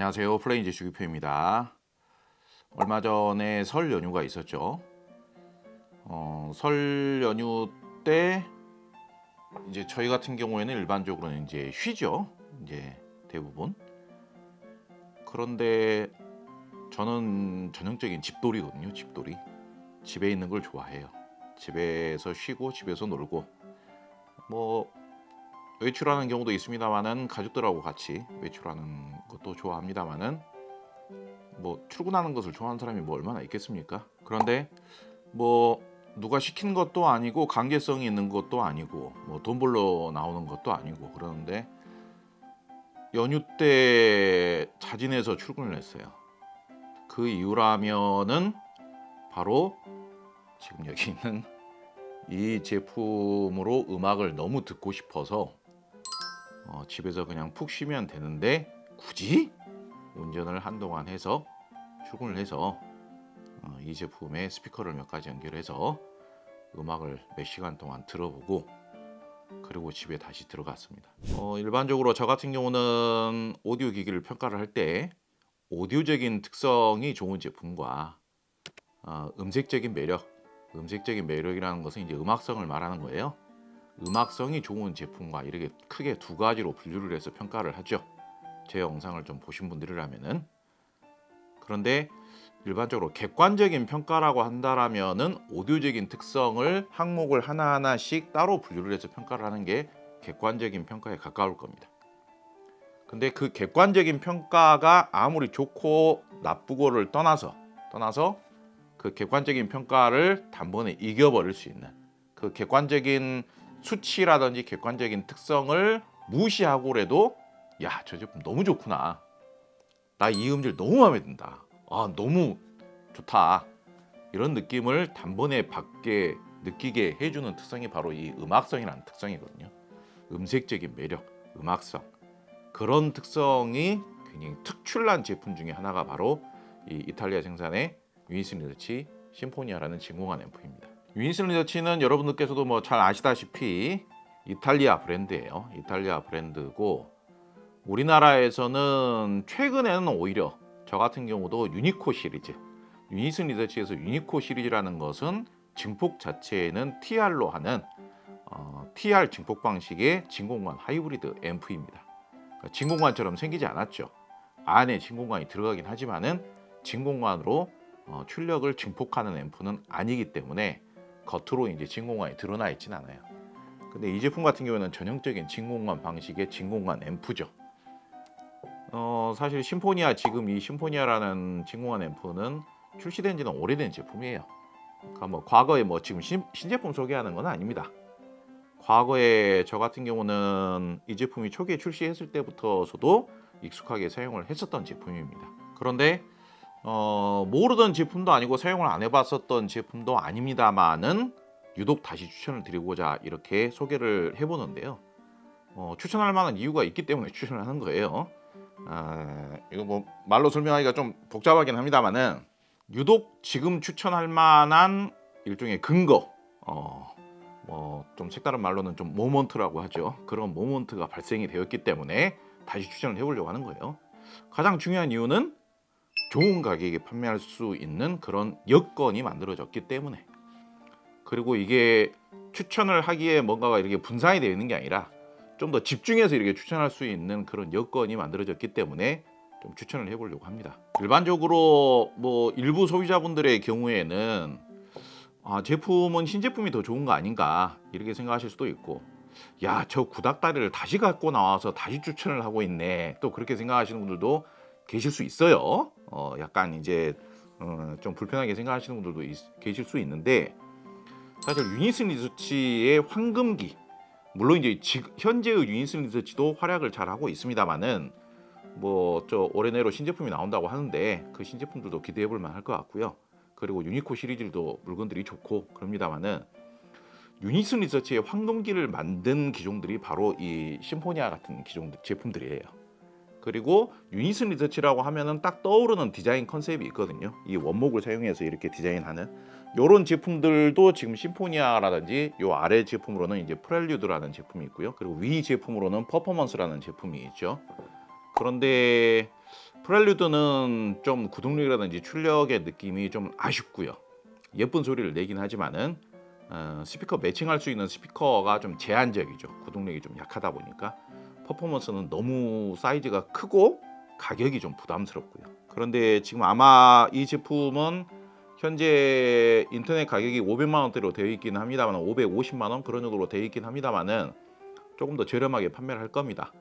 안녕하세요. 플레인즈 주기표입니다. 얼마 전에 설 연휴가 있었죠. 설 연휴 때 이제 저희 같은 경우에는 일반적으로는 이제 쉬죠. 이제 대부분. 그런데 저는 전형적인 집돌이거든요. 집돌이. 집에 있는 걸 좋아해요. 집에서 쉬고 집에서 놀고 뭐 외출하는 경우도 있습니다만은 가족들하고 같이 외출하는 것도 좋아합니다만은 뭐 출근하는 것을 좋아하는 사람이 뭐 얼마나 있겠습니까? 그런데 뭐 누가 시키는 것도 아니고 강제성이 있는 것도 아니고 뭐 돈 벌러 나오는 것도 아니고 그러는데 연휴 때 자진해서 출근을 했어요. 그 이유라면은 바로 지금 여기 있는 이 제품으로 음악을 너무 듣고 싶어서 집에서 그냥 푹 쉬면 되는데 굳이 운전을 한동안 해서 출근을 해서 이 제품에 스피커를 몇 가지 연결해서 음악을 몇 시간 동안 들어보고 그리고 집에 다시 들어갔습니다. 일반적으로 저 같은 경우는 오디오 기기를 평가를 할 때 오디오적인 특성이 좋은 제품과 음색적인 매력이라는 것은 이제 음악성을 말하는 거예요. 음악성이 좋은 제품과 이렇게 크게 두 가지로 분류를 해서 평가를 하죠. 제 영상을 좀 보신 분들이라면은. 그런데 일반적으로 객관적인 평가라고 한다라면은 오디오적인 특성을 항목을 하나하나씩 따로 분류를 해서 평가를 하는 게 객관적인 평가에 가까울 겁니다. 근데 그 객관적인 평가가 아무리 좋고 나쁘고를 떠나서 그 객관적인 평가를 단번에 이겨버릴 수 있는 그 객관적인 수치라든지 객관적인 특성을 무시하고라도 야, 저 제품 너무 좋구나. 나 이 음질 너무 마음에 든다. 너무 좋다. 이런 느낌을 단번에 받게 느끼게 해주는 특성이 바로 이 음악성이라는 특성이거든요. 음색적인 매력, 음악성. 그런 특성이 굉장히 특출난 제품 중에 하나가 바로 이 이탈리아 생산의 유니슨 리서치 심포니아라는 진공관 앰프입니다. 유니슨 리서치는 여러분들께서도 뭐 잘 아시다시피 이탈리아 브랜드예요. 이탈리아 브랜드고 우리나라에서는 최근에는 오히려 저 같은 경우도 유니코 시리즈, 유니슨 리서치에서 유니코 시리즈라는 것은 증폭 자체는 TR로 하는 TR 증폭 방식의 진공관 하이브리드 앰프입니다. 그러니까 진공관처럼 생기지 않았죠. 안에 진공관이 들어가긴 하지만은 진공관으로 출력을 증폭하는 앰프는 아니기 때문에 겉으로 이제 진공관이 드러나 있진 않아요. 근데 이 제품 같은 경우에는 전형적인 진공관 방식의 진공관 앰프죠. 사실 심포니아 지금 이 심포니아라는 진공관 앰프는 출시된 지는 오래된 제품이에요. 그러니까 뭐 과거에 뭐 지금 신제품 소개하는 건 아닙니다. 과거에 저 같은 경우는 이 제품이 초기에 출시했을 때부터서도 익숙하게 사용을 했었던 제품입니다. 그런데 모르던 제품도 아니고 사용을 안 해봤었던 제품도 아닙니다만은 유독 다시 추천을 드리고자 이렇게 소개를 해보는데요. 추천할 만한 이유가 있기 때문에 추천을 하는 거예요. 이거 뭐 말로 설명하기가 좀 복잡하긴 합니다만은 유독 지금 추천할 만한 일종의 근거, 뭐 좀 색다른 말로는 좀 모먼트라고 하죠. 그런 모먼트가 발생이 되었기 때문에 다시 추천을 해보려고 하는 거예요. 가장 중요한 이유는 좋은 가격에 판매할 수 있는 그런 여건이 만들어졌기 때문에, 그리고 이게 추천을 하기에 뭔가가 이렇게 분산이 되어 있는 게 아니라 좀 더 집중해서 이렇게 추천할 수 있는 그런 여건이 만들어졌기 때문에 좀 추천을 해보려고 합니다. 일반적으로 뭐 일부 소비자분들의 경우에는 제품은 신제품이 더 좋은 거 아닌가 이렇게 생각하실 수도 있고, 야, 저 구닥다리를 다시 갖고 나와서 다시 추천을 하고 있네, 또 그렇게 생각하시는 분들도 계실 수 있어요. 약간 이제 좀 불편하게 생각하시는 분들도 계실 수 있는데, 사실 유니슨 리서치의 황금기, 물론 이제 현재의 유니슨 리서치도 활약을 잘 하고 있습니다만은 뭐 저 올해 내로 신제품이 나온다고 하는데 그 신제품들도 기대해 볼 만할 것 같고요. 그리고 유니코 시리즈도 물건들이 좋고 그럽니다만은 유니슨 리서치의 황금기를 만든 기종들이 바로 이 심포니아 같은 기종 제품들이에요. 그리고 유니슨 리서치라고 하면은 딱 떠오르는 디자인 컨셉이 있거든요. 이 원목을 사용해서 이렇게 디자인하는 이런 제품들도 지금 심포니아라든지 요 아래 제품으로는 이제 프렐류드라는 제품이 있고요. 그리고 위 제품으로는 퍼포먼스라는 제품이 있죠. 그런데 프렐류드는 좀 구동력이라든지 출력의 느낌이 좀 아쉽고요. 예쁜 소리를 내긴 하지만은 스피커 매칭할 수 있는 스피커가 좀 제한적이죠. 구동력이 좀 약하다 보니까 퍼포먼스는 너무 사이즈가 크고 가격이 좀 부담스럽고요. 그런데 지금 아마 이 제품은 현재 인터넷 가격이 500만 원대로 되어 있긴 합니다만 550만 원 그런 정도로 되어 있긴 합니다만은 조금 더 저렴하게 판매를 할 겁니다.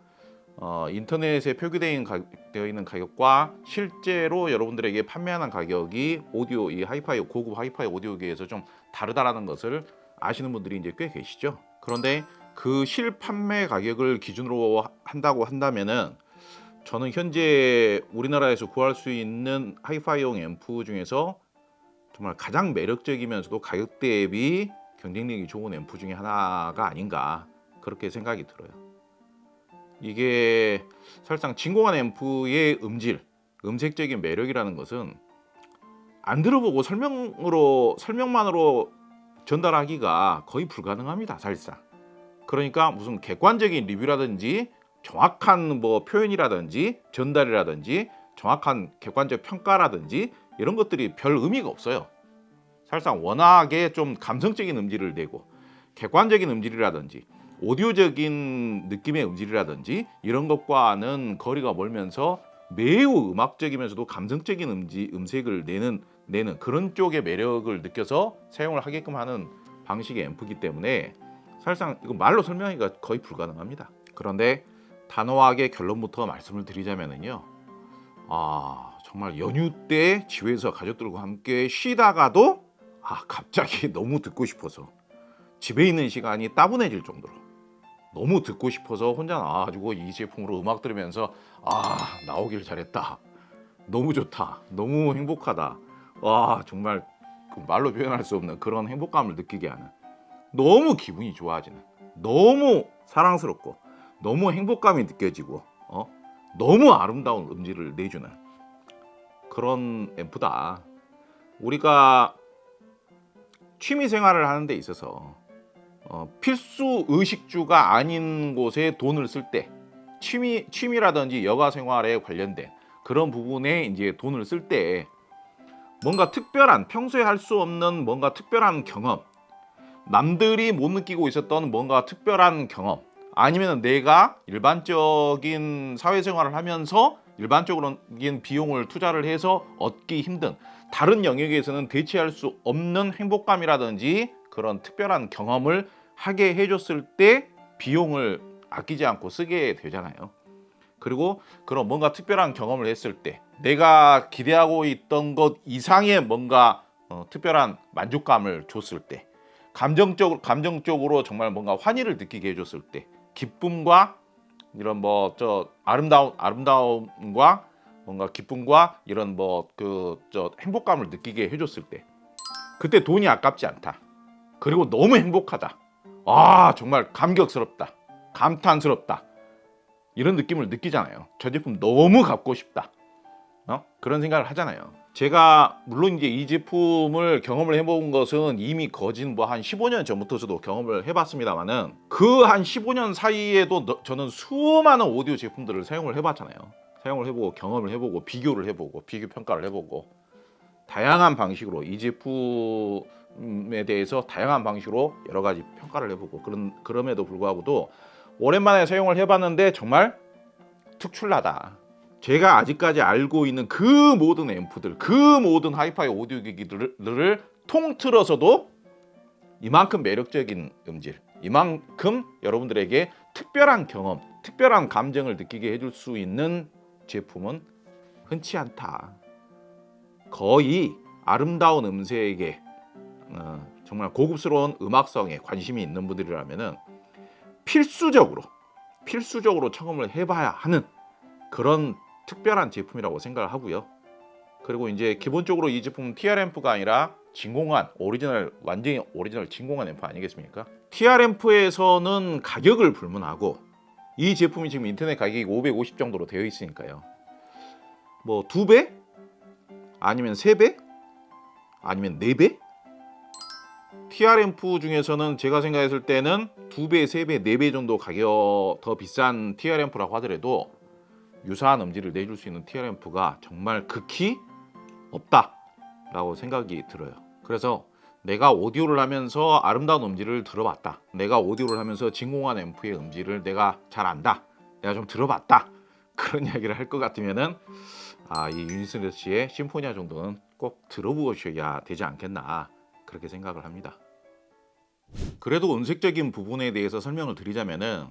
인터넷에 표기되어 있는 가격과 실제로 여러분들에게 판매하는 가격이 오디오 이 하이파이 고급 하이파이 오디오기에서 좀 다르다라는 것을 아시는 분들이 이제 꽤 계시죠. 그런데 그 실판매 가격을 기준으로 한다고 한다면은 저는 현재 우리나라에서 구할 수 있는 하이파이용 앰프 중에서 정말 가장 매력적이면서도 가격 대비 경쟁력이 좋은 앰프 중에 하나가 아닌가 그렇게 생각이 들어요. 이게 사실상 진공관 앰프의 음질, 음색적인 매력이라는 것은 안 들어보고 설명만으로 전달하기가 거의 불가능합니다. 사실상. 그러니까 무슨 객관적인 리뷰라든지 정확한 뭐 표현이라든지 전달이라든지 정확한 객관적 평가라든지 이런 것들이 별 의미가 없어요. 사실상 워낙에 좀 감성적인 음질을 내고 객관적인 음질이라든지 오디오적인 느낌의 음질이라든지 이런 것과는 거리가 멀면서 매우 음악적이면서도 감성적인 음색을 내는 그런 쪽의 매력을 느껴서 사용을 하게끔 하는 방식의 앰프이기 때문에 사실상 이거 말로 설명하기가 거의 불가능합니다. 그런데 단호하게 결론부터 말씀을 드리자면요, 정말 연휴 때 집에서 가족들과 함께 쉬다가도 갑자기 너무 듣고 싶어서 집에 있는 시간이 따분해질 정도로 너무 듣고 싶어서 혼자 나와가지고 이 제품으로 음악 들으면서 나오길 잘했다, 너무 좋다, 너무 행복하다, 정말 말로 표현할 수 없는 그런 행복감을 느끼게 하는, 너무 기분이 좋아지는, 너무 사랑스럽고 너무 행복감이 느껴지고 너무 아름다운 음질을 내주는 그런 앰프다. 우리가 취미 생활을 하는 데 있어서 필수 의식주가 아닌 곳에 돈을 쓸 때, 취미라든지 여가 생활에 관련된 그런 부분에 이제 돈을 쓸 때 뭔가 특별한, 평소에 할 수 없는 뭔가 특별한 경험, 남들이 못 느끼고 있었던 뭔가 특별한 경험, 아니면 내가 일반적인 사회생활을 하면서 일반적인 비용을 투자를 해서 얻기 힘든 다른 영역에서는 대체할 수 없는 행복감이라든지 그런 특별한 경험을 하게 해줬을 때 비용을 아끼지 않고 쓰게 되잖아요. 그리고 그런 뭔가 특별한 경험을 했을 때 내가 기대하고 있던 것 이상의 뭔가 특별한 만족감을 줬을 때, 감정적으로 정말 뭔가 환희를 느끼게 해줬을 때, 기쁨과 이런 아름다움과 뭔가 기쁨과 이런 행복감을 느끼게 해줬을 때, 그때 돈이 아깝지 않다. 그리고 너무 행복하다. 정말 감격스럽다, 감탄스럽다, 이런 느낌을 느끼잖아요. 저 제품 너무 갖고 싶다, 그런 생각을 하잖아요. 제가 물론 이제 이 제품을 경험을 해본 것은 이미 거진 한 15년 전부터 저도 경험을 해봤습니다만은 그 한 15년 사이에도 저는 수많은 오디오 제품들을 사용을 해봤잖아요. 사용을 해보고 경험을 해보고 비교를 해보고 비교 평가를 해보고 다양한 방식으로 이 제품에 대해서 다양한 방식으로 여러 가지 평가를 해보고 그럼에도 불구하고도 오랜만에 사용을 해봤는데 정말 특출나다. 제가 아직까지 알고 있는 그 모든 앰프들, 그 모든 하이파이 오디오 기기들을 통틀어서도 이만큼 매력적인 음질, 이만큼 여러분들에게 특별한 경험, 특별한 감정을 느끼게 해줄 수 있는 제품은 흔치 않다. 거의 아름다운 음색에 정말 고급스러운 음악성에 관심이 있는 분들이라면은 필수적으로 청음을 해봐야 하는 그런 특별한 제품이라고 생각을 하고요. 그리고 이제 기본적으로 이 제품은 TR 앰프가 아니라 진공관, 완전히 오리지널 진공관 앰프 아니겠습니까? TR 앰프에서는 가격을 불문하고 이 제품이 지금 인터넷 가격이 550 정도로 되어 있으니까요. 2배? 아니면 3배? 아니면 4배? TR 앰프 중에서는 제가 생각했을 때는 2배, 3배, 4배 정도 가격 더 비싼 TR 앰프라고 하더라도 유사한 음질을 내줄 수 있는 TR앰프가 정말 극히 없다라고 생각이 들어요. 그래서 내가 오디오를 하면서 아름다운 음질을 들어봤다. 내가 오디오를 하면서 진공관 앰프의 음질을 내가 잘 안다. 내가 좀 들어봤다. 그런 이야기를 할 것 같으면은 이 유니슬러시의 심포니아 정도는 꼭 들어보셔야 되지 않겠나 그렇게 생각을 합니다. 그래도 음색적인 부분에 대해서 설명을 드리자면은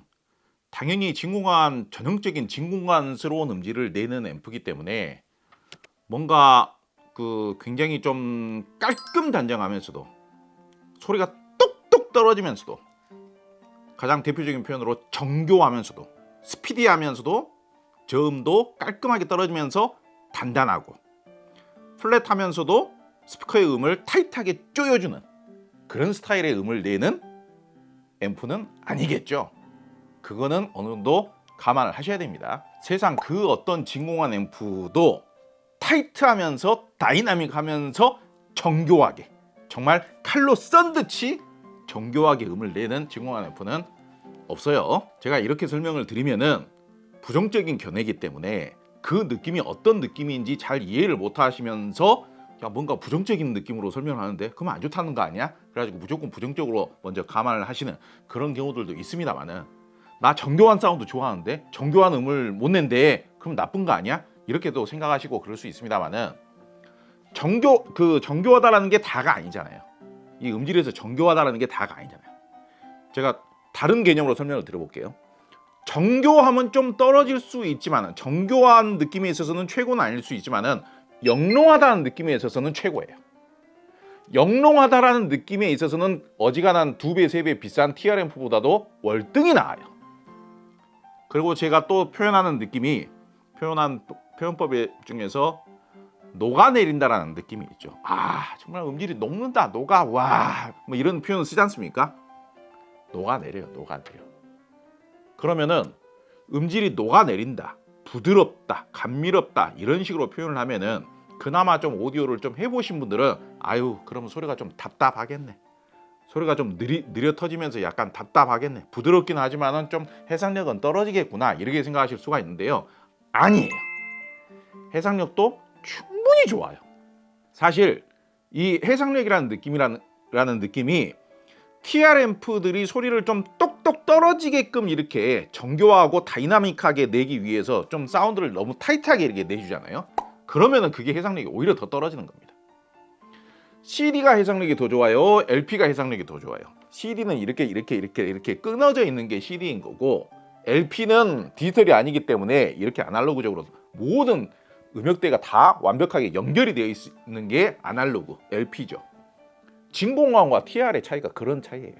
당연히 진공관 전형적인 진공관스러운 음질을 내는 앰프이기 때문에 뭔가 굉장히 좀 깔끔 단정하면서도 소리가 뚝뚝 떨어지면서도 가장 대표적인 표현으로 정교하면서도 스피디하면서도 저음도 깔끔하게 떨어지면서 단단하고 플랫하면서도 스피커의 음을 타이트하게 조여주는 그런 스타일의 음을 내는 앰프는 아니겠죠. 그거는 어느 정도 감안을 하셔야 됩니다. 세상 그 어떤 진공관 앰프도 타이트하면서 다이나믹하면서 정교하게 정말 칼로 썬 듯이 정교하게 음을 내는 진공관 앰프는 없어요. 제가 이렇게 설명을 드리면은 부정적인 견해이기 때문에 그 느낌이 어떤 느낌인지 잘 이해를 못 하시면서 뭔가 부정적인 느낌으로 설명을 하는데 그러면 안 좋다는 거 아니야? 그래가지고 무조건 부정적으로 먼저 감안을 하시는 그런 경우들도 있습니다만은 나 정교한 사운드 좋아하는데 정교한 음을 못 낸대 그럼 나쁜 거 아니야? 이렇게도 생각하시고 그럴 수 있습니다만은 정교하다라는 게 다가 아니잖아요. 이 음질에서 정교하다라는 게 다가 아니잖아요. 제가 다른 개념으로 설명을 드려볼게요. 정교함은 좀 떨어질 수 있지만은 정교한 느낌에 있어서는 최고는 아닐 수 있지만은 영롱하다는 느낌에 있어서는 최고예요. 영롱하다라는 느낌에 있어서는 어지간한 2배, 3배 비싼 TR앰프보다도 월등히 나아요. 그리고 제가 또 표현하는 느낌이 표현법 중에서 녹아내린다라는 느낌이 있죠. 정말 음질이 녹는다, 녹아, 와, 뭐 이런 표현을 쓰지 않습니까? 녹아내려요, 녹아내려. 그러면은 음질이 녹아내린다, 부드럽다, 감미롭다 이런 식으로 표현을 하면은 그나마 좀 오디오를 좀 해보신 분들은 그러면 소리가 좀 답답하겠네. 소리가 좀 느려 터지면서 약간 답답하겠네. 부드럽긴 하지만은 좀 해상력은 떨어지겠구나 이렇게 생각하실 수가 있는데요. 아니에요. 해상력도 충분히 좋아요. 사실 이 해상력이라는 느낌이 TR앰프들이 소리를 좀 똑똑 떨어지게끔 이렇게 정교하고 다이나믹하게 내기 위해서 좀 사운드를 너무 타이트하게 이렇게 내주잖아요. 그러면은 그게 해상력이 오히려 더 떨어지는 겁니다. CD가 해상력이 더 좋아요? LP가 해상력이 더 좋아요? CD는 이렇게 끊어져 있는 게 CD인 거고 LP는 디지털이 아니기 때문에 이렇게 아날로그적으로 모든 음역대가 다 완벽하게 연결이 되어 있는 게 아날로그 LP죠. 진공관과 TR의 차이가 그런 차이예요.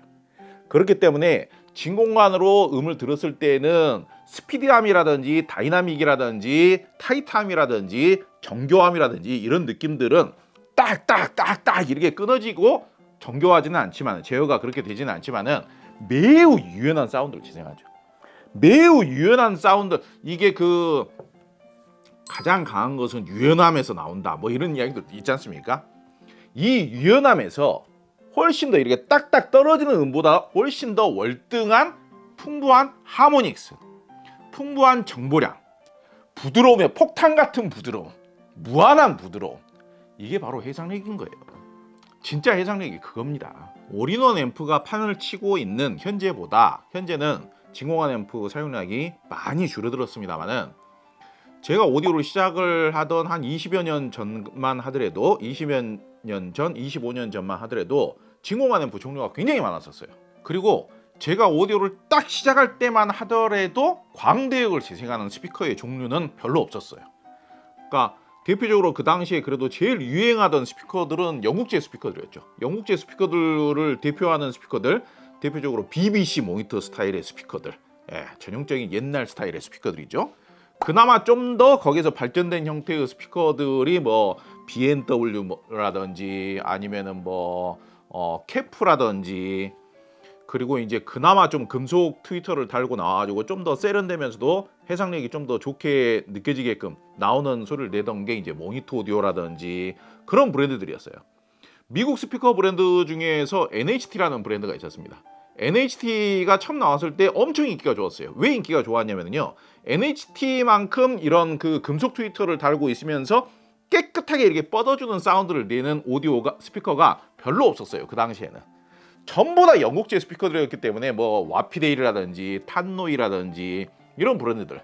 그렇기 때문에 진공관으로 음을 들었을 때는 스피디함이라든지 다이나믹이라든지 타이트함이라든지 정교함이라든지 이런 느낌들은 딱딱딱딱 이렇게 끊어지고 정교하지는 않지만 제어가 그렇게 되지는 않지만은 매우 유연한 사운드를 재생하죠. 매우 유연한 사운드 이게 가장 강한 것은 유연함에서 나온다 뭐 이런 이야기도 있지 않습니까? 이 유연함에서 훨씬 더 이렇게 딱딱 떨어지는 음보다 훨씬 더 월등한 풍부한 하모닉스, 풍부한 정보량, 부드러움의 폭탄 같은 부드러움, 무한한 부드러움 이게 바로 해상력인 거예요. 진짜 해상력이 그겁니다. 올인원 앰프가 판을 치고 있는 현재는 진공관 앰프 사용량이 많이 줄어들었습니다만은 제가 오디오를 시작을 하던 한 20여 년 전만 하더라도 25년 전만 하더라도 진공관 앰프 종류가 굉장히 많았었어요. 그리고 제가 오디오를 딱 시작할 때만 하더라도 광대역을 재생하는 스피커의 종류는 별로 없었어요. 그러니까 대표적으로 그 당시에 그래도 제일 유행하던 스피커들은 영국제 스피커들이었죠. 영국제 스피커들을 대표하는 스피커들, 대표적으로 BBC 모니터 스타일의 스피커들, 전형적인 옛날 스타일의 스피커들이죠. 그나마 좀 더 거기서 발전된 형태의 스피커들이 뭐 B&W라든지 아니면은 캐프라든지 그리고 이제 그나마 좀 금속 트위터를 달고 나와가지고 좀 더 세련되면서도 해상력이 좀 더 좋게 느껴지게끔 나오는 소리를 내던 게 이제 모니터 오디오라든지 그런 브랜드들이었어요. 미국 스피커 브랜드 중에서 NHT라는 브랜드가 있었습니다. NHT가 처음 나왔을 때 엄청 인기가 좋았어요. 왜 인기가 좋았냐면요, NHT만큼 이런 그 금속 트위터를 달고 있으면서 깨끗하게 이렇게 뻗어주는 사운드를 내는 오디오가 스피커가 별로 없었어요. 그 당시에는 전부 다 영국제 스피커들이었기 때문에 뭐 와피데일이라든지 탄노이라든지 이런 브랜드들,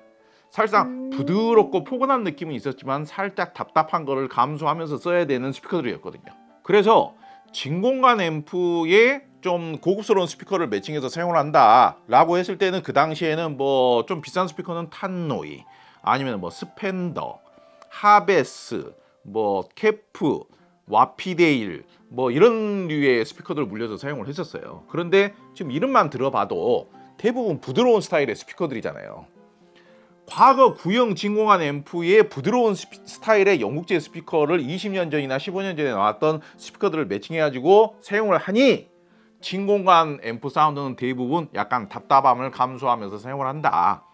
사실상 부드럽고 포근한 느낌은 있었지만 살짝 답답한 거를 감수하면서 써야 되는 스피커들이었거든요. 그래서 진공관 앰프에 좀 고급스러운 스피커를 매칭해서 사용을 한다라고 했을 때는 그 당시에는 뭐 좀 비싼 스피커는 탄노이, 아니면 뭐 스펜더, 하베스, 뭐 케프, 와피데일 뭐 이런 류의 스피커들을 물려서 사용을 했었어요. 그런데 지금 이름만 들어봐도 대부분 부드러운 스타일의 스피커들이잖아요. 과거 구형 진공관 앰프의 부드러운 스타일의 영국제 스피커를 20년 전이나 15년 전에 나왔던 스피커들을 매칭해가지고 사용을 하니 진공관 앰프 사운드는 대부분 약간 답답함을 감수하면서 사용을 한다.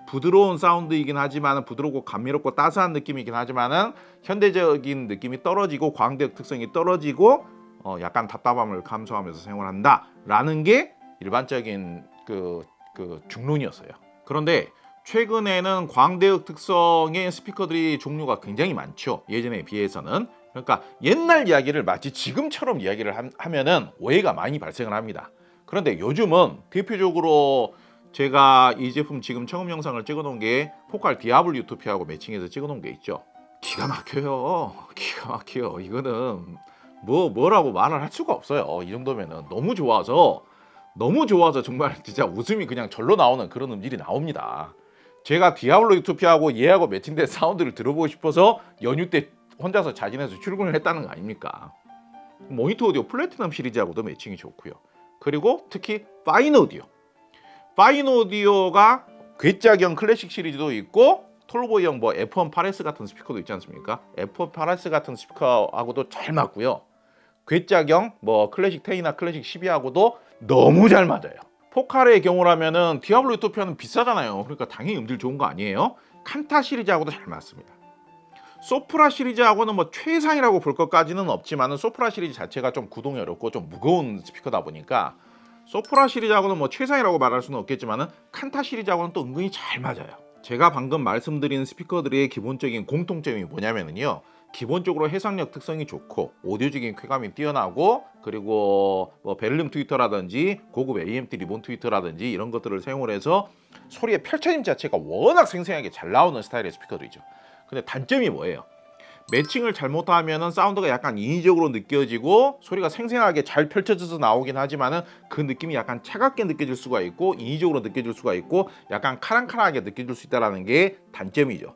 부드러운 사운드이긴 하지만, 부드럽고 감미롭고 따스한 느낌이긴 하지만은 현대적인 느낌이 떨어지고 광대역 특성이 떨어지고 약간 답답함을 감수하면서 사용을 한다라는 게 일반적인 그 중론이었어요. 그런데 최근에는 광대역 특성의 스피커들이 종류가 굉장히 많죠. 예전에 비해서는. 그러니까 옛날 이야기를 마치 지금처럼 이야기를 하면은 오해가 많이 발생을 합니다. 그런데 요즘은 대표적으로 제가 이 제품 지금 청음 영상을 찍어 놓은 게 포칼 디아블 유토피아하고 매칭해서 찍어 놓은 게 있죠. 기가 막혀요. 기가 막혀요. 이거는 뭐라고 말을 할 수가 없어요. 이 정도면은 너무 좋아서 정말 진짜 웃음이 그냥 절로 나오는 그런 음질이 나옵니다. 제가 디아블로 유토피아하고 얘하고 매칭된 사운드를 들어보고 싶어서 연휴 때 혼자서 자진해서 출근을 했다는 거 아닙니까? 모니터 오디오 플래티넘 시리즈하고도 매칭이 좋고요. 그리고 특히 파인 오디오가 괴짝형 클래식 시리즈도 있고 톨보이형 뭐 F1 파레스 같은 스피커도 있지 않습니까? F1 파레스 같은 스피커하고도 잘 맞고요. 괴짝형 뭐 클래식 10이나 클래식 12하고도 너무 잘 맞아요. 포칼의 경우라면은 디아블로 유토피아는 비싸잖아요. 그러니까 당연히 음질 좋은 거 아니에요? 칸타 시리즈하고도 잘 맞습니다. 소프라 시리즈하고는 뭐 최상이라고 볼 것까지는 없지만은 소프라 시리즈 자체가 좀 구동이 어렵고 좀 무거운 스피커다 보니까 소프라 시리즈하고는 뭐 최상이라고 말할 수는 없겠지만은 칸타 시리즈하고는 또 은근히 잘 맞아요. 제가 방금 말씀드린 스피커들의 기본적인 공통점이 뭐냐면요, 기본적으로 해상력 특성이 좋고 오디오적인 쾌감이 뛰어나고, 그리고 뭐 베를린 트위터라든지 고급 AMT 리본 트위터라든지 이런 것들을 사용을 해서 소리의 펼쳐짐 자체가 워낙 생생하게 잘 나오는 스타일의 스피커들이죠. 근데 단점이 뭐예요? 매칭을 잘못하면은 사운드가 약간 인위적으로 느껴지고 소리가 생생하게 잘 펼쳐져서 나오긴 하지만은 그 느낌이 약간 차갑게 느껴질 수가 있고 인위적으로 느껴질 수가 있고 약간 카랑카랑하게 느껴질 수 있다는 게 단점이죠.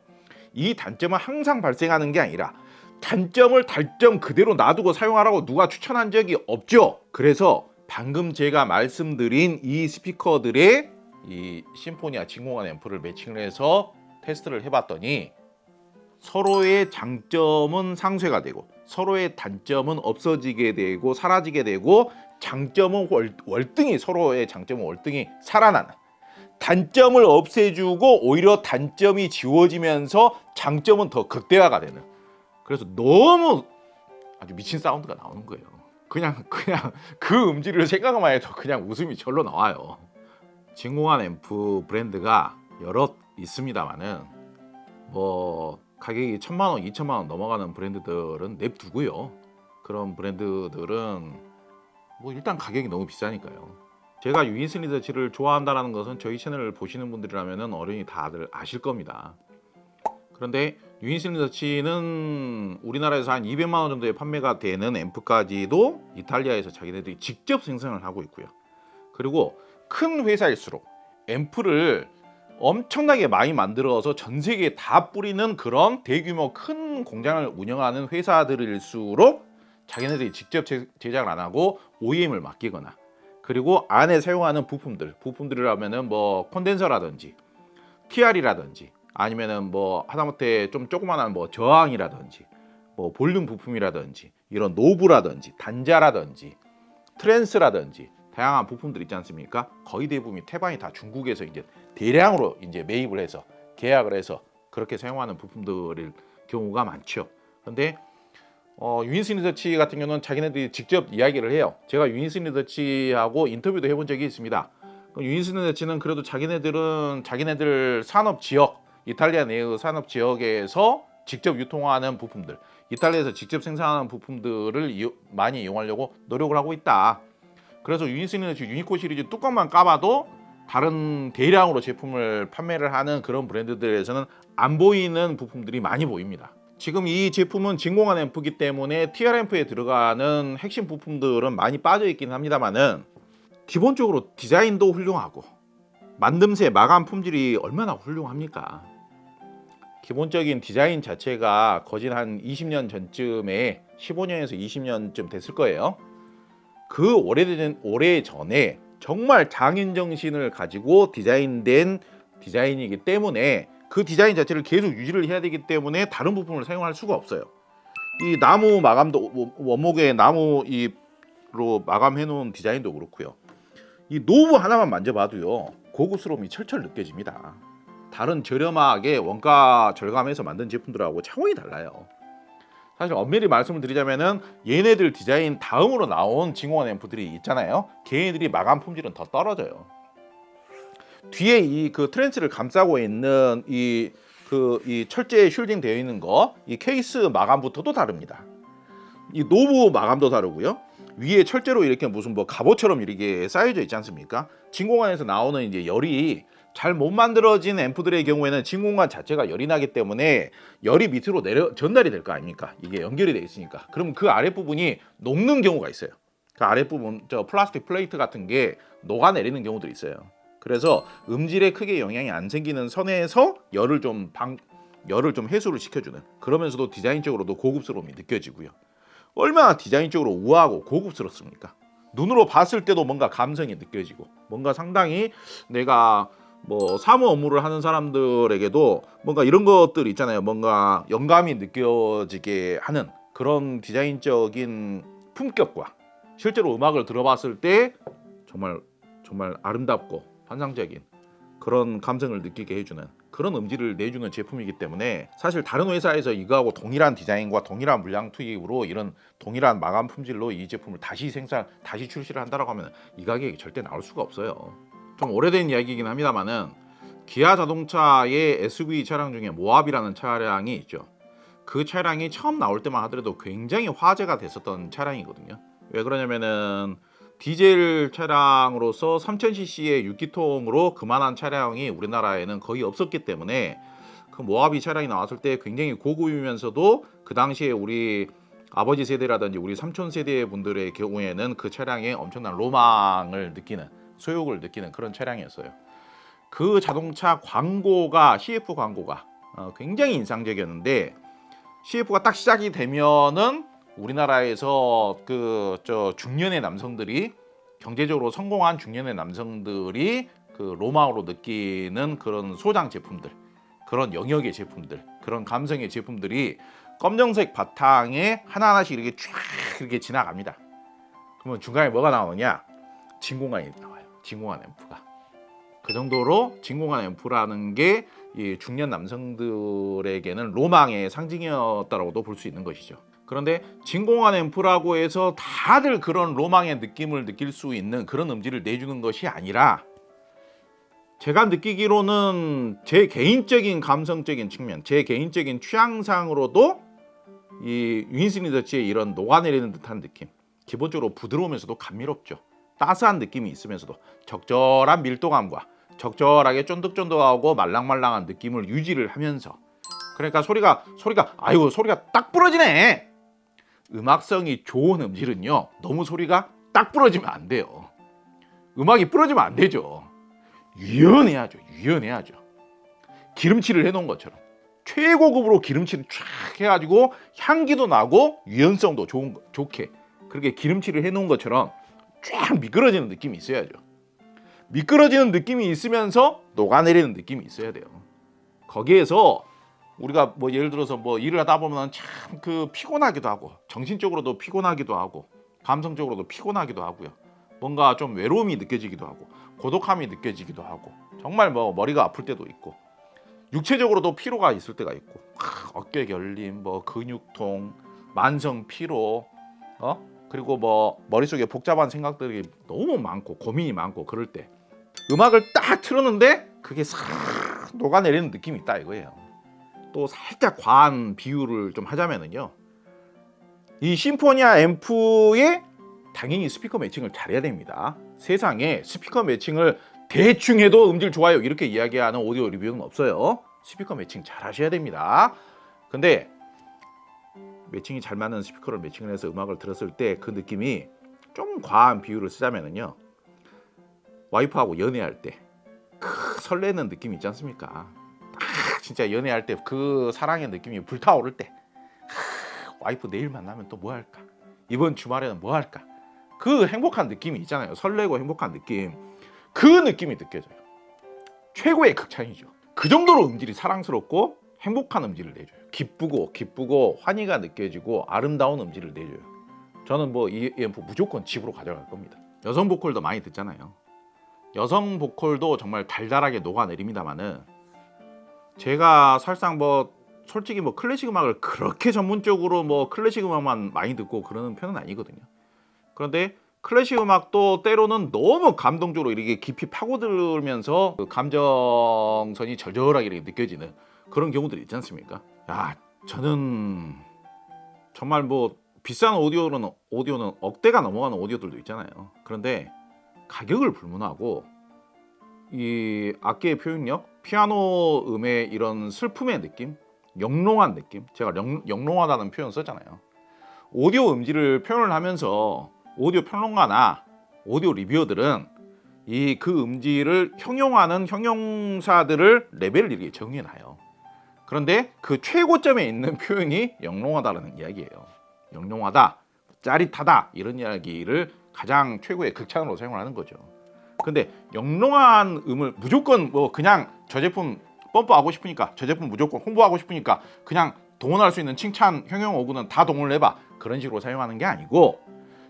이 단점은 항상 발생하는 게 아니라 단점을 단점 그대로 놔두고 사용하라고 누가 추천한 적이 없죠. 그래서 방금 제가 말씀드린 이 스피커들의 이 심포니아 진공관 앰프를 매칭을 해서 테스트를 해봤더니 서로의 장점은 상쇄가 되고 서로의 단점은 없어지게 되고 사라지게 되고, 장점은 월등히 서로의 장점은 월등히 살아나는, 단점을 없애주고 오히려 단점이 지워지면서 장점은 더 극대화가 되는, 그래서 너무 아주 미친 사운드가 나오는 거예요. 그냥 그 음질을 생각만 해도 그냥 웃음이 절로 나와요. 진공관 앰프 브랜드가 여럿 있습니다만은 뭐 가격이 1,000만 원, 2,000만 원 넘어가는 브랜드들은 냅두고요. 그런 브랜드들은 뭐 일단 가격이 너무 비싸니까요. 제가 유인스 리서치를 좋아한다는 것은 저희 채널을 보시는 분들이라면 어른이 다들 아실 겁니다. 그런데 유인스 리서치는 우리나라에서 한 200만 원 정도에 판매가 되는 앰프까지도 이탈리아에서 자기네들이 직접 생산을 하고 있고요. 그리고 큰 회사일수록 앰프를 엄청나게 많이 만들어서 전 세계에 다 뿌리는 그런 대규모 큰 공장을 운영하는 회사들일수록 자기네들이 직접 제작을 안 하고 OEM을 맡기거나, 그리고 안에 사용하는 부품들이라면은 뭐 콘덴서라든지 TR이라든지 아니면은 뭐 하다못해 좀 조그만한 뭐 저항이라든지 뭐 볼륨 부품이라든지 이런 노브라든지 단자라든지 트랜스라든지 다양한 부품들 있지 않습니까? 거의 대부분이 태반이 다 중국에서 이제 대량으로 이제 매입을 해서 계약을 해서 그렇게 사용하는 부품들일 경우가 많죠. 그런데 유니스 리서치 같은 경우는 자기네들이 직접 이야기를 해요. 제가 유니스 리서치하고 인터뷰도 해본 적이 있습니다. 유니스 리서치는 그래도 자기네들 산업 지역, 이탈리아 내의 산업 지역에서 직접 유통하는 부품들, 이탈리아에서 직접 생산하는 부품들을 많이 이용하려고 노력을 하고 있다. 그래서 유니스 리서치 유니코 시리즈 뚜껑만 까봐도 다른 대량으로 제품을 판매를 하는 그런 브랜드들에서는 안 보이는 부품들이 많이 보입니다. 지금 이 제품은 진공관 앰프이기 때문에 TR 앰프에 들어가는 핵심 부품들은 많이 빠져 있긴 합니다만은 기본적으로 디자인도 훌륭하고 만듦새 마감 품질이 얼마나 훌륭합니까? 기본적인 디자인 자체가 거진 한 20년 전쯤에 15년에서 20년쯤 됐을 거예요. 그 오래 전에 정말 장인 정신을 가지고 디자인된 디자인이기 때문에 그 디자인 자체를 계속 유지를 해야 되기 때문에 다른 부품을 사용할 수가 없어요. 이 나무 마감도 원목에 나무 잎으로 마감해 놓은 디자인도 그렇고요. 이 노브 하나만 만져봐도요 고급스러움이 철철 느껴집니다. 다른 저렴하게 원가 절감해서 만든 제품들하고 차원이 달라요. 사실 엄밀히 말씀을 드리자면은 얘네들 디자인 다음으로 나온 진공관 앰프들이 있잖아요. 걔네들이 마감 품질은 더 떨어져요. 뒤에 이 그 트랜스를 감싸고 있는 이 철제 쉴딩 되어 있는 거, 이 케이스 마감부터도 다릅니다. 이 노브 마감도 다르고요. 위에 철제로 이렇게 무슨 뭐 갑옷처럼 이렇게 쌓여져 있지 않습니까? 진공관에서 나오는 이제 열이 잘 못 만들어진 앰프들의 경우에는 진공관 자체가 열이 나기 때문에 열이 밑으로 전달이 될 거 아닙니까? 이게 연결이 돼 있으니까. 그럼 그 아랫부분이 녹는 경우가 있어요. 그 아랫부분 플라스틱 플레이트 같은 게 녹아내리는 경우들이 있어요. 그래서 음질에 크게 영향이 안 생기는 선에서 열을 좀 해소를 시켜주는, 그러면서도 디자인적으로도 고급스러움이 느껴지고요. 얼마나 디자인적으로 우아하고 고급스럽습니까? 눈으로 봤을 때도 뭔가 감성이 느껴지고, 뭔가 상당히 내가 뭐 사무 업무를 하는 사람들에게도 뭔가 이런 것들 있잖아요. 뭔가 영감이 느껴지게 하는 그런 디자인적인 품격과 실제로 음악을 들어봤을 때 정말 아름답고 환상적인 그런 감성을 느끼게 해주는 그런 음질을 내주는 제품이기 때문에 사실 다른 회사에서 이거하고 동일한 디자인과 동일한 물량 투입으로 이런 동일한 마감 품질로 이 제품을 다시 출시를 한다라고 하면 이 가격이 절대 나올 수가 없어요. 좀 오래된 이야기이긴 합니다만은 기아 자동차의 SUV 차량 중에 모하비라는 차량이 있죠. 그 차량이 처음 나올 때만 하더라도 굉장히 화제가 됐었던 차량이거든요. 왜 그러냐면은 디젤 차량으로서 3000cc의 6기통으로 그만한 차량이 우리나라에는 거의 없었기 때문에 그 모하비 차량이 나왔을 때 굉장히 고급이면서도 그 당시에 우리 아버지 세대라든지 우리 삼촌 세대 분들의 경우에는 그 차량에 엄청난 로망을 느끼는, 소욕을 느끼는 그런 차량이었어요. 그 자동차 광고가, CF 광고가 굉장히 인상적이었는데, CF가 딱 시작이 되면은 우리나라에서 중년의 남성들이, 경제적으로 성공한 중년의 남성들이 그 로망으로 느끼는 그런 소장 제품들, 그런 영역의 제품들, 그런 감성의 제품들이 검정색 바탕에 하나하나씩 이렇게 쫙 이렇게 지나갑니다. 그러면 중간에 뭐가 나오냐? 진공관이 나와요. 진공관 앰프가. 그 정도로 진공관 앰프라는 게 이 중년 남성들에게는 로망의 상징이었다라고도 볼 수 있는 것이죠. 그런데 진공관 앰프라고 해서 다들 그런 로망의 느낌을 느낄 수 있는 그런 음질을 내주는 것이 아니라, 제가 느끼기로는 제 개인적인 감성적인 측면, 제 개인적인 취향상으로도 이 유니스 리서치의 이런 녹아내리는 듯한 느낌, 기본적으로 부드러우면서도 감미롭죠. 따스한 느낌이 있으면서도 적절한 밀도감과 적절하게 쫀득쫀득하고 말랑말랑한 느낌을 유지를 하면서, 그러니까 소리가 딱 부러지네. 음악성이 좋은 음질은요, 너무 소리가 딱 부러지면 안 돼요. 음악이 부러지면 안 되죠. 유연해야죠. 기름칠을 해놓은 것처럼 최고급으로 기름칠을 쫙 해가지고 향기도 나고 유연성도 좋게 그렇게 기름칠을 해놓은 것처럼 쫙 미끄러지는 느낌이 있어야죠. 미끄러지는 느낌이 있으면서 녹아내리는 느낌이 있어야 돼요. 거기에서 우리가 뭐 예를 들어서 뭐 일을 하다 보면 참 그 피곤하기도 하고, 정신적으로도 피곤하기도 하고, 감성적으로도 피곤하기도 하고요. 뭔가 좀 외로움이 느껴지기도 하고, 고독함이 느껴지기도 하고, 정말 뭐 머리가 아플 때도 있고, 육체적으로도 피로가 있을 때가 있고, 어깨 결림, 뭐 근육통, 만성 피로, 그리고 뭐 머릿속에 복잡한 생각들이 너무 많고 고민이 많고 그럴 때 음악을 딱 틀었는데 그게 싹 녹아내리는 느낌이 있다 이거예요. 또 살짝 과한 비유를 좀 하자면은요, 이 심포니아 앰프에 당연히 스피커 매칭을 잘해야 됩니다. 세상에 스피커 매칭을 대충 해도 음질 좋아요 이렇게 이야기하는 오디오 리뷰는 없어요. 스피커 매칭 잘 하셔야 됩니다. 근데 매칭이 잘 맞는 스피커를 매칭을 해서 음악을 들었을 때 그 느낌이 좀 과한 비유를 쓰자면은요, 와이프하고 연애할 때 설레는 느낌 있지 않습니까? 진짜 연애할 때 그 사랑의 느낌이 불타오를 때, 와이프 내일 만나면 또 뭐 할까? 이번 주말에는 뭐 할까? 그 행복한 느낌이 있잖아요. 설레고 행복한 느낌. 그 느낌이 느껴져요. 최고의 극찬이죠. 그 정도로 음질이 사랑스럽고 행복한 음질을 내줘요. 기쁘고 환희가 느껴지고 아름다운 음질을 내줘요. 저는 뭐 이 앰프 무조건 집으로 가져갈 겁니다. 여성 보컬도 많이 듣잖아요. 여성 보컬도 정말 달달하게 녹아내립니다만은, 제가 사실상 뭐 솔직히 뭐 클래식 음악을 그렇게 전문적으로 뭐 클래식 음악만 많이 듣고 그러는 편은 아니거든요. 그런데 클래식 음악도 때로는 너무 감동적으로 이렇게 깊이 파고들면서 그 감정선이 절절하게 이렇게 느껴지는 그런 경우들이 있지 않습니까? 야, 저는 정말 뭐 비싼 오디오는 억대가 넘어가는 오디오들도 있잖아요. 그런데 가격을 불문하고 이 악기의 표현력, 피아노 음의 이런 슬픔의 느낌, 영롱한 느낌, 제가 영롱하다는 표현 썼잖아요. 오디오 음질을 표현을 하면서 오디오 평론가나 오디오 리뷰어들은 이 그 음질을 형용하는 형용사들을 레벨을 이렇게 정해놔요. 그런데 그 최고점에 있는 표현이 영롱하다라는 이야기예요. 영롱하다, 짜릿하다 이런 이야기를 가장 최고의 극찬으로 사용하는 거죠. 근데 영롱한 음을 무조건 뭐 그냥 저 제품 펌프하고 싶으니까, 저 제품 무조건 홍보하고 싶으니까 그냥 동원할 수 있는 칭찬 형용 어구는 다 동원을 해봐, 그런 식으로 사용하는 게 아니고,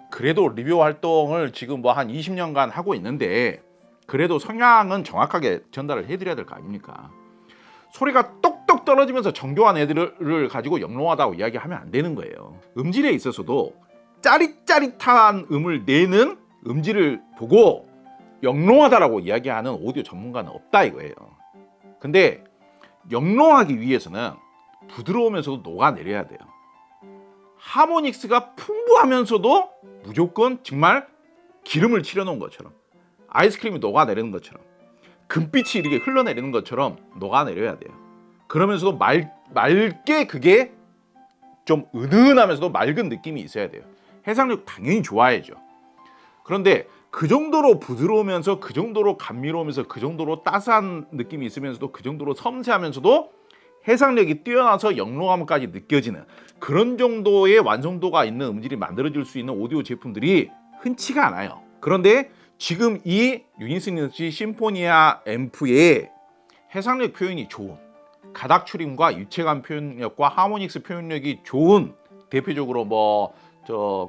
그래도 리뷰 활동을 지금 뭐 한 20년간 하고 있는데 그래도 성향은 정확하게 전달을 해드려야 될 거 아닙니까? 소리가 똑똑 떨어지면서 정교한 애들을 가지고 영롱하다고 이야기하면 안 되는 거예요. 음질에 있어서도 짜릿짜릿한 음을 내는 음질을 보고 영롱하다라고 이야기하는 오디오 전문가는 없다 이거예요. 근데 영롱하기 위해서는 부드러우면서도 녹아내려야 돼요. 하모닉스가 풍부하면서도 무조건 정말 기름을 칠해놓은 것처럼, 아이스크림이 녹아내리는 것처럼, 금빛이 이렇게 흘러내리는 것처럼 녹아내려야 돼요. 그러면서도 맑게, 그게 좀 은은하면서도 맑은 느낌이 있어야 돼요. 해상력 당연히 좋아야죠. 그런데 그 정도로 부드러우면서, 그 정도로 감미로우면서, 그 정도로 따스한 느낌이 있으면서도, 그 정도로 섬세하면서도 해상력이 뛰어나서 영롱함까지 느껴지는 그런 정도의 완성도가 있는 음질이 만들어질 수 있는 오디오 제품들이 흔치가 않아요. 그런데 지금 이 유니시니치 심포니아 앰프의 해상력 표현이 좋은, 가닥 출임과 입체감 표현력과 하모닉스 표현력이 좋은, 대표적으로 뭐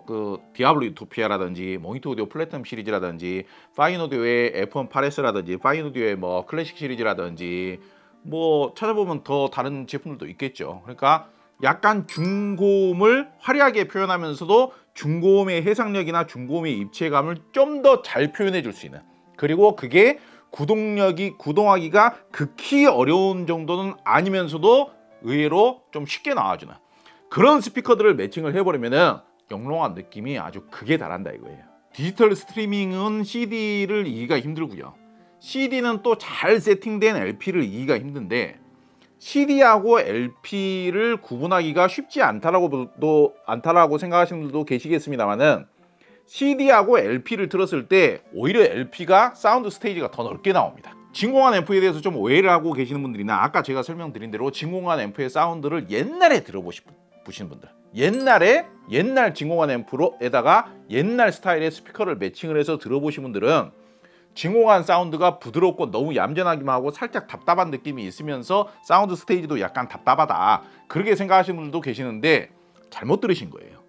그 디아블로 유토피아라든지 모니터 오디오 플래티넘 시리즈라든지 파인 오디오의 F1 파레스라든지 파인 오디오의 뭐 클래식 시리즈라든지 뭐 찾아보면 더 다른 제품들도 있겠죠. 그러니까 약간 중고음을 화려하게 표현하면서도 중고음의 해상력이나 중고음의 입체감을 좀 더 잘 표현해 줄 수 있는, 그리고 그게 구동하기가 극히 어려운 정도는 아니면서도 의외로 좀 쉽게 나와주는 그런 스피커들을 매칭을 해버리면은 영롱한 느낌이 아주 극에 달한다 이거예요. 디지털 스트리밍은 CD를 이기가 힘들고요. CD는 또 잘 세팅된 LP를 이기가 힘든데, CD하고 LP를 구분하기가 쉽지 않다라고 생각하시는 분들도 계시겠습니다만은, CD하고 LP를 들었을 때 오히려 LP가 사운드 스테이지가 더 넓게 나옵니다. 진공관 앰프에 대해서 좀 오해를 하고 계시는 분들이나, 아까 제가 설명드린 대로 진공관 앰프의 사운드를 옛날에 들어보시는 분들, 옛날 진공관 앰프로에다가 옛날 스타일의 스피커를 매칭을 해서 들어보신 분들은 진공관 사운드가 부드럽고 너무 얌전하기만 하고 살짝 답답한 느낌이 있으면서 사운드 스테이지도 약간 답답하다, 그렇게 생각하시는 분들도 계시는데 잘못 들으신 거예요.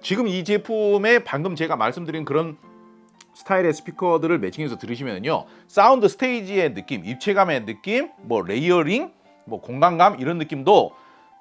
지금 이 제품에 방금 제가 말씀드린 그런 스타일의 스피커들을 매칭해서 들으시면요, 사운드 스테이지의 느낌, 입체감의 느낌, 뭐 레이어링, 뭐 공간감 이런 느낌도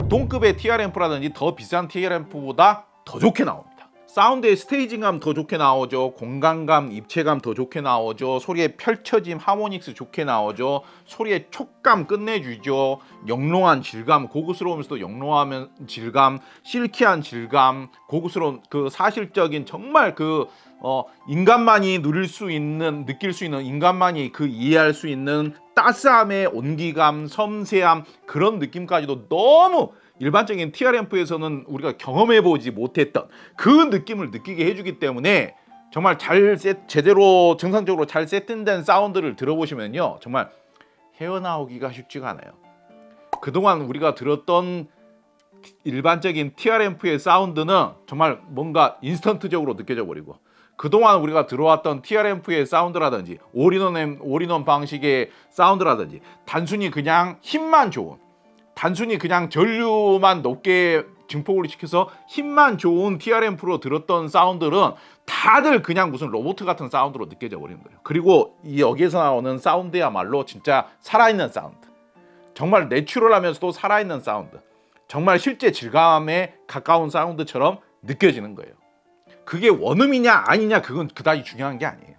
동급의 TR앰프라든지 더 비싼 TR앰프보다 더 좋게 나옵니다. 사운드의 스테이징감 더 좋게 나오죠. 공간감, 입체감 더 좋게 나오죠. 소리의 펼쳐짐, 하모닉스 좋게 나오죠. 소리의 촉감 끝내주죠. 영롱한 질감, 고급스러우면서도 영롱한 질감, 실키한 질감, 고급스러운 그 사실적인 정말 인간만이 누릴 수 있는, 느낄 수 있는, 인간만이 이해할 수 있는 따스함의 온기감, 섬세함, 그런 느낌까지도 너무 일반적인 TR앰프에서는 우리가 경험해보지 못했던 그 느낌을 느끼게 해주기 때문에 정말 제대로 정상적으로 잘 세팅된 사운드를 들어보시면요, 정말 헤어나오기가 쉽지가 않아요. 그동안 우리가 들었던 일반적인 TR앰프의 사운드는 정말 뭔가 인스턴트적으로 느껴져 버리고, 그동안 우리가 들어왔던 TR앰프의 사운드라든지 올인원 방식의 사운드라든지 단순히 그냥 힘만 좋은, 단순히 그냥 전류만 높게 증폭을 시켜서 힘만 좋은 TR앰프로 들었던 사운드는 다들 그냥 무슨 로봇 같은 사운드로 느껴져 버리는 거예요. 그리고 여기에서 나오는 사운드야말로 진짜 살아있는 사운드, 정말 내추럴하면서도 살아있는 사운드, 정말 실제 질감에 가까운 사운드처럼 느껴지는 거예요. 그게 원음이냐 아니냐 그건 그다지 중요한 게 아니에요.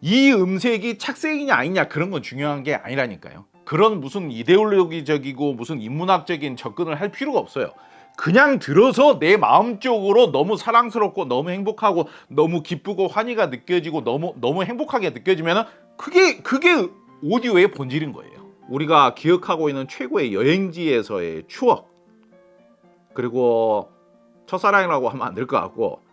이 음색이 착색이냐 아니냐 그런 건 중요한 게 아니라니까요. 그런 무슨 이데올로기적이고 무슨 인문학적인 접근을 할 필요가 없어요. 그냥 들어서 내 마음적으로 너무 사랑스럽고 너무 행복하고 너무 기쁘고 환희가 느껴지고 너무 행복하게 느껴지면 그게 오디오의 본질인 거예요. 우리가 기억하고 있는 최고의 여행지에서의 추억, 그리고 첫사랑이라고 하면 안 될 것 같고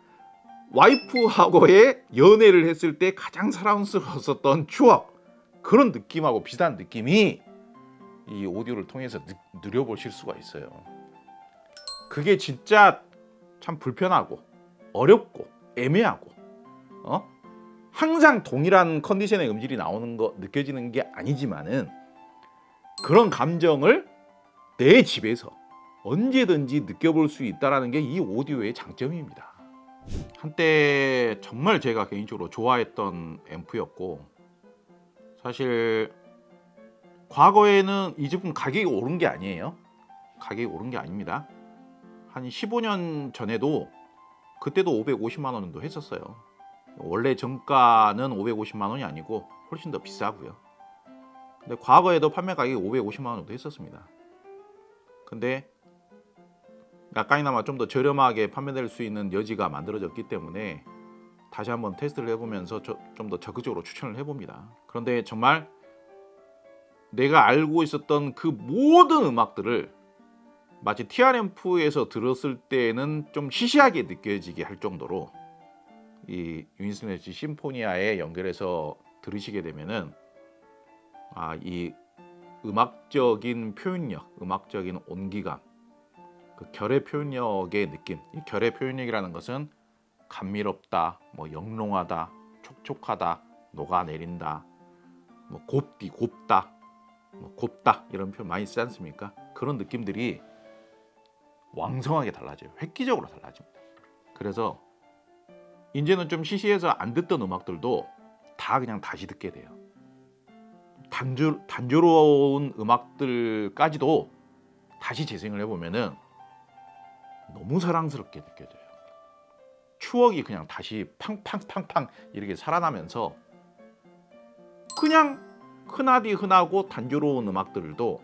와이프하고의 연애를 했을 때 가장 사랑스러웠었던 추억, 그런 느낌하고 비슷한 느낌이 이 오디오를 통해서 누려보실 수가 있어요. 그게 진짜 참 불편하고 어렵고 애매하고 항상 동일한 컨디션의 음질이 나오는 거 느껴지는 게 아니지만은 그런 감정을 내 집에서 언제든지 느껴볼 수 있다는 게 이 오디오의 장점입니다. 한때 정말 제가 개인적으로 좋아했던 앰프였고, 사실 과거에는 이 제품 가격이 오른 게 아니에요. 가격이 오른 게 아닙니다. 한 15년 전에도 그때도 550만 원 정도 했었어요. 원래 정가는 550만 원이 아니고 훨씬 더 비싸고요. 근데 과거에도 판매 가격이 550만 원 정도 했었습니다. 근데 약간이나마 좀 더 저렴하게 판매될 수 있는 여지가 만들어졌기 때문에 다시 한번 테스트를 해보면서 좀 더 적극적으로 추천을 해봅니다. 그런데 정말 내가 알고 있었던 그 모든 음악들을 마치 TR앰프에서 들었을 때는 좀 시시하게 느껴지게 할 정도로 이 유니스네치 심포니아에 연결해서 들으시게 되면은 이 음악적인 표현력, 음악적인 온기감, 그 결의 표현력의 느낌, 이 결의 표현력이라는 것은 감미롭다, 영롱하다, 촉촉하다, 녹아내린다, 곱다, 곱다 이런 표현 많이 쓰지 않습니까? 그런 느낌들이 왕성하게 달라져요. 획기적으로 달라집니다. 그래서 이제는 좀 시시해서 안 듣던 음악들도 다 그냥 다시 듣게 돼요. 단조로운 음악들까지도 다시 재생을 해보면은 너무 사랑스럽게 느껴져요. 추억이 그냥 다시 팡팡팡팡 이렇게 살아나면서 그냥 흔하디 흔하고 단조로운 음악들도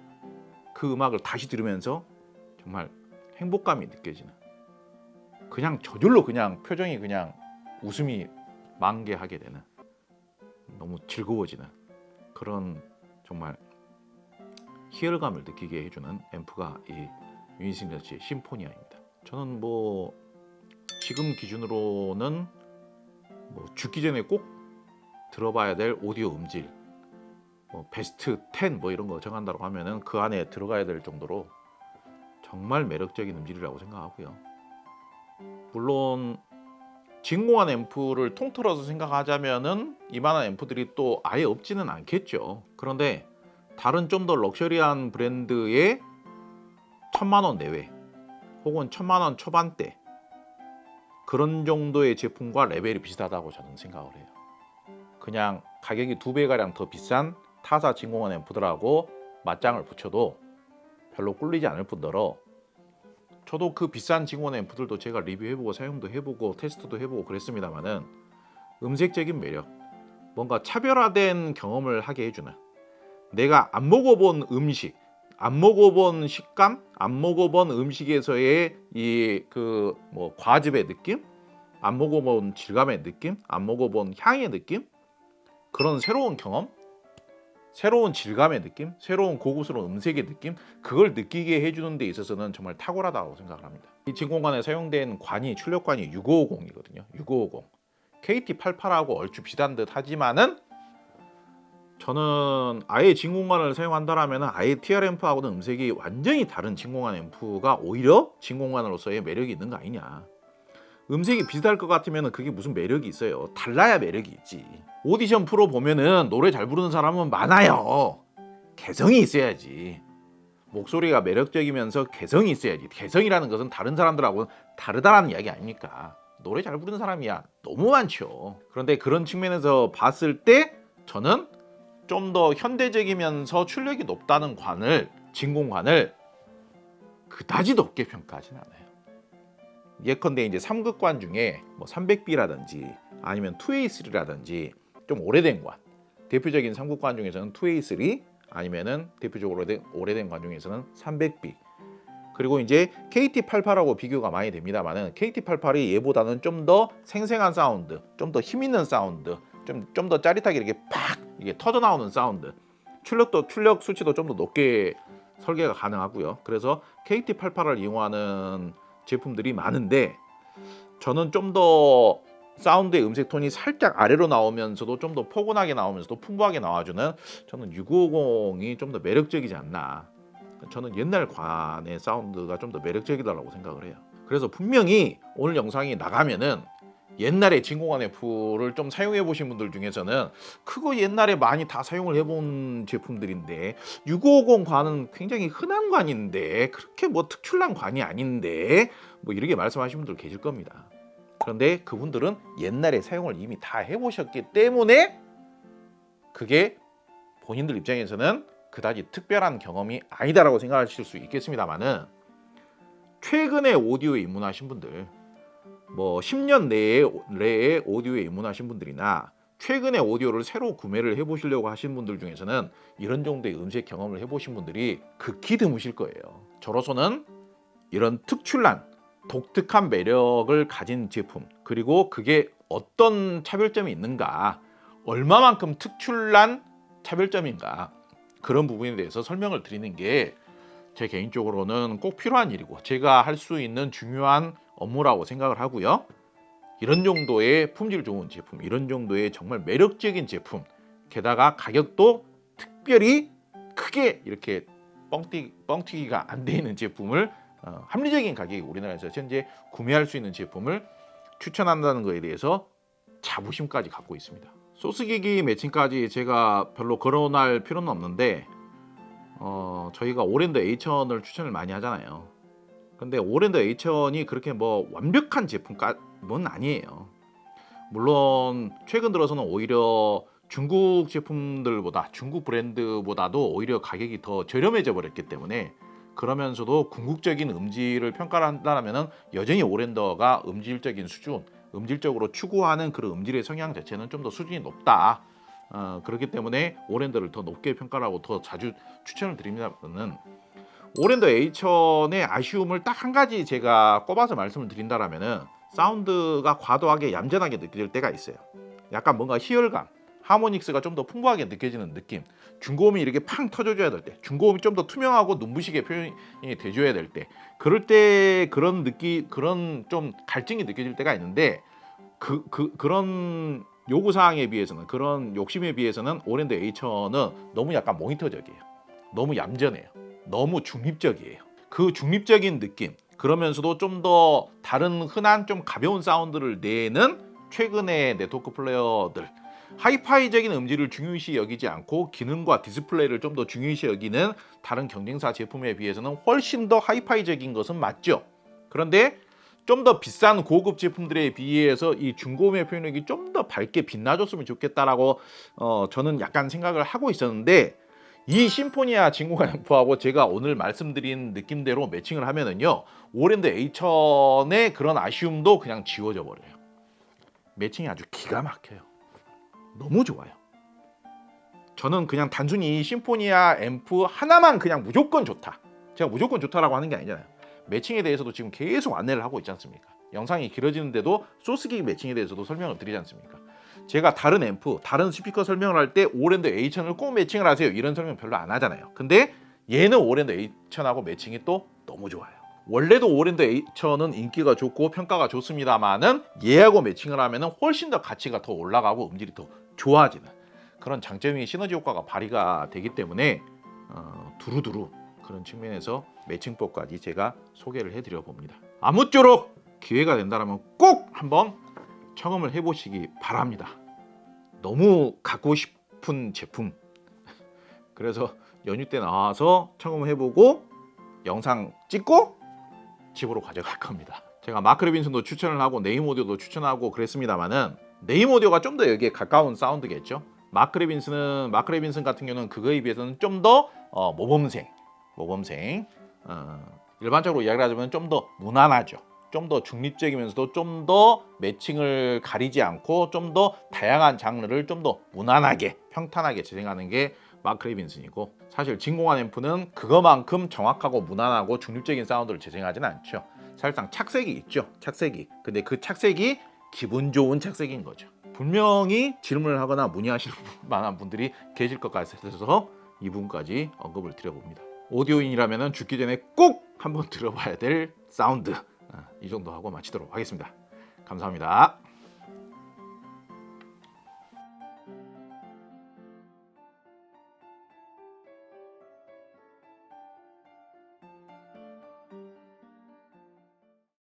그 음악을 다시 들으면서 정말 행복감이 느껴지는, 그냥 저절로 그냥 표정이 그냥 웃음이 만개하게 되는, 너무 즐거워지는 그런 정말 희열감을 느끼게 해주는 앰프가 이 유니스네치 심포니아입니다. 저는 지금 기준으로는 죽기 전에 꼭 들어봐야 될 오디오 음질, 베스트 10 이런 거 정한다고 하면은 그 안에 들어가야 될 정도로 정말 매력적인 음질이라고 생각하고요. 물론 진공한 앰프를 통틀어서 생각하자면은 이만한 앰프들이 또 아예 없지는 않겠죠. 그런데 다른 좀 더 럭셔리한 브랜드의 1000만 원 내외 혹은 1000만 원 초반대 그런 정도의 제품과 레벨이 비슷하다고 저는 생각을 해요. 그냥 가격이 2배가량 더 비싼 타사 진공한 앰프들하고 맞짱을 붙여도 별로 꿀리지 않을 뿐더러 저도 그 비싼 진공관 앰프들도 제가 리뷰해보고 사용도 해보고 테스트도 해보고 그랬습니다만은 음색적인 매력, 뭔가 차별화된 경험을 하게 해주는, 내가 안 먹어본 음식, 안 먹어본 식감, 안 먹어본 음식에서의 이 그 뭐 과즙의 느낌, 안 먹어본 질감의 느낌, 안 먹어본 향의 느낌, 그런 새로운 경험, 새로운 질감의 느낌, 새로운 고급스러운 음색의 느낌, 그걸 느끼게 해주는 데 있어서는 정말 탁월하다고 생각을 합니다. 이 진공관에 사용된 관이 출력관이 6550이거든요. 6550. KT88하고 얼추 비슷한 듯 하지만은 저는 아예 진공관을 사용한다라면 아예 TR 앰프하고는 음색이 완전히 다른 진공관 앰프가 오히려 진공관으로서의 매력이 있는 거 아니냐. 음색이 비슷할 것 같으면 그게 무슨 매력이 있어요. 달라야 매력이 있지. 오디션 프로 보면은 노래 잘 부르는 사람은 많아요. 개성이 있어야지. 목소리가 매력적이면서 개성이 있어야지. 개성이라는 것은 다른 사람들하고는 다르다라는 이야기 아닙니까? 노래 잘 부르는 사람이야 너무 많죠. 그런데 그런 측면에서 봤을 때 저는 좀 더 현대적이면서 출력이 높다는 관을, 진공관을 그다지 높게 평가하진 않아요. 예컨대 이제 3극관 중에 뭐 300B라든지 아니면 2A3라든지 좀 오래된 관, 대표적인 3극관 중에서는 2A3, 아니면은 대표적으로 오래된 관 중에서는 300B, 그리고 이제 KT88하고 비교가 많이 됩니다만은 KT88이 얘보다는 좀 더 생생한 사운드, 좀 더 힘있는 사운드, 좀 더 짜릿하게 이렇게 팍 이게 터져 나오는 사운드, 출력 수치도 좀 더 높게 설계가 가능하고요. 그래서 KT88을 이용하는 제품들이 많은데 저는 좀 더 사운드의 음색 톤이 살짝 아래로 나오면서도 좀 더 포근하게 나오면서도 풍부하게 나와주는, 저는 6550이 좀 더 매력적이지 않나. 저는 옛날 관의 사운드가 좀 더 매력적이다라고 생각을 해요. 그래서 분명히 오늘 영상이 나가면은 옛날에 진공관 앰프를 좀 사용해 보신 분들 중에서는 그거 옛날에 많이 다 사용을 해본 제품들인데 6550 관은 굉장히 흔한 관인데 그렇게 뭐 특출난 관이 아닌데 뭐 이렇게 말씀하시는 분들 계실 겁니다. 그런데 그분들은 옛날에 사용을 이미 다 해보셨기 때문에 그게 본인들 입장에서는 그다지 특별한 경험이 아니다라고 생각하실 수 있겠습니다만은, 최근에 오디오에 입문하신 분들, 뭐 10년 내에 오디오에 입문하신 분들이나 최근에 오디오를 새로 구매를 해보시려고 하신 분들 중에서는 이런 정도의 음색 경험을 해보신 분들이 극히 드무실 거예요. 저로서는 이런 특출난 독특한 매력을 가진 제품, 그리고 그게 어떤 차별점이 있는가, 얼마만큼 특출난 차별점인가, 그런 부분에 대해서 설명을 드리는 게 제 개인적으로는 꼭 필요한 일이고 제가 할 수 있는 중요한 업무라고 생각을 하고요. 이런 정도의 품질 좋은 제품, 이런 정도의 정말 매력적인 제품, 게다가 가격도 특별히 크게 이렇게 뻥튀기가 안 돼 있는 제품을 합리적인 가격에 우리나라에서 현재 구매할 수 있는 제품을 추천한다는 것에 대해서 자부심까지 갖고 있습니다. 소스기기 매칭까지 제가 별로 거론할 필요는 없는데 저희가 오랜드 H1000을 추천을 많이 하잖아요. 근데 오랜드 H1000이 그렇게 뭐 완벽한 제품은 아니에요. 물론 최근 들어서는 오히려 중국 제품들보다, 중국 브랜드보다도 오히려 가격이 더 저렴해져 버렸기 때문에, 그러면서도 궁극적인 음질을 평가를 한다면 여전히 오랜더가 음질적인 수준, 음질적으로 추구하는 그런 음질의 성향 자체는 좀 더 수준이 높다. 그렇기 때문에 오랜더를 더 높게 평가를 하고 더 자주 추천을 드립니다는, 오랜더 H1000의 아쉬움을 딱 한 가지 제가 꼽아서 말씀을 드린다라면은 사운드가 과도하게 얌전하게 느껴질 때가 있어요. 약간 뭔가 희열감, 하모닉스가 좀 더 풍부하게 느껴지는 느낌, 중고음이 이렇게 팡 터져줘야 될 때, 중고음이 좀 더 투명하고 눈부시게 표현이 돼줘야 될 때, 그럴 때 그런 좀 갈증이 느껴질 때가 있는데 그런 요구사항에 비해서는, 그런 욕심에 비해서는 오랜드 H1000은 너무 약간 모니터적이에요. 너무 얌전해요. 너무 중립적이에요. 그 중립적인 느낌, 그러면서도 좀 더 다른 흔한 좀 가벼운 사운드를 내는 최근의 네트워크 플레이어들, 하이파이적인 음질을 중요시 여기지 않고 기능과 디스플레이를 좀 더 중요시 여기는 다른 경쟁사 제품에 비해서는 훨씬 더 하이파이적인 것은 맞죠. 그런데 좀 더 비싼 고급 제품들에 비해서 이 중고음의 표현력이 좀 더 밝게 빛나줬으면 좋겠다라고 저는 약간 생각을 하고 있었는데, 이 심포니아 진공관 앰프하고 제가 오늘 말씀드린 느낌대로 매칭을 하면은요, 오랜드 H1000의 그런 아쉬움도 그냥 지워져 버려요. 매칭이 아주 기가 막혀요. 너무 좋아요. 저는 그냥 단순히 이 심포니아 앰프 하나만 그냥 무조건 좋다, 제가 무조건 좋다라고 하는 게 아니잖아요. 매칭에 대해서도 지금 계속 안내를 하고 있지 않습니까? 영상이 길어지는데도 소스기 매칭에 대해서도 설명을 드리지 않습니까? 제가 다른 앰프, 다른 스피커 설명을 할 때 오랜드 H1000을 꼭 매칭을 하세요, 이런 설명 별로 안 하잖아요. 근데 얘는 오랜드 H1000하고 매칭이 또 너무 좋아요. 원래도 오랜드 H1000은 인기가 좋고 평가가 좋습니다만은 얘하고 매칭을 하면은 훨씬 더 가치가 더 올라가고 음질이 더 좋아지는 그런 장점이 시너지 효과가 발휘가 되기 때문에 두루두루 그런 측면에서 매칭법까지 제가 소개를 해드려 봅니다. 아무쪼록 기회가 된다면 꼭 한번 청음을 해보시기 바랍니다. 너무 갖고 싶은 제품. 그래서 연휴 때 나와서 청음을 해보고 영상 찍고 집으로 가져갈 겁니다. 제가 마크 레빈슨도 추천을 하고 네임 오디오도 추천하고 그랬습니다만은 네임 오디오가 좀 더 여기에 가까운 사운드겠죠. 마크 레빈슨 같은 경우는 그거에 비해서는 좀 더 모범생. 일반적으로 이야기를 하자면 좀 더 무난하죠. 좀 더 중립적이면서도 좀 더 매칭을 가리지 않고 좀 더 다양한 장르를 좀 더 무난하게 평탄하게 재생하는 게 마크 레빈슨이고, 사실 진공관 앰프는 그거만큼 정확하고 무난하고 중립적인 사운드를 재생하지는 않죠. 사실상 착색이 있죠, 착색이. 근데 그 착색이 기분 좋은 착색인 거죠. 분명히 질문을 하거나 문의하실 만한 분들이 계실 것 같아서 이 부분까지 언급을 드려봅니다. 오디오인이라면 죽기 전에 꼭 한번 들어봐야 될 사운드, 이 정도 하고 마치도록 하겠습니다. 감사합니다.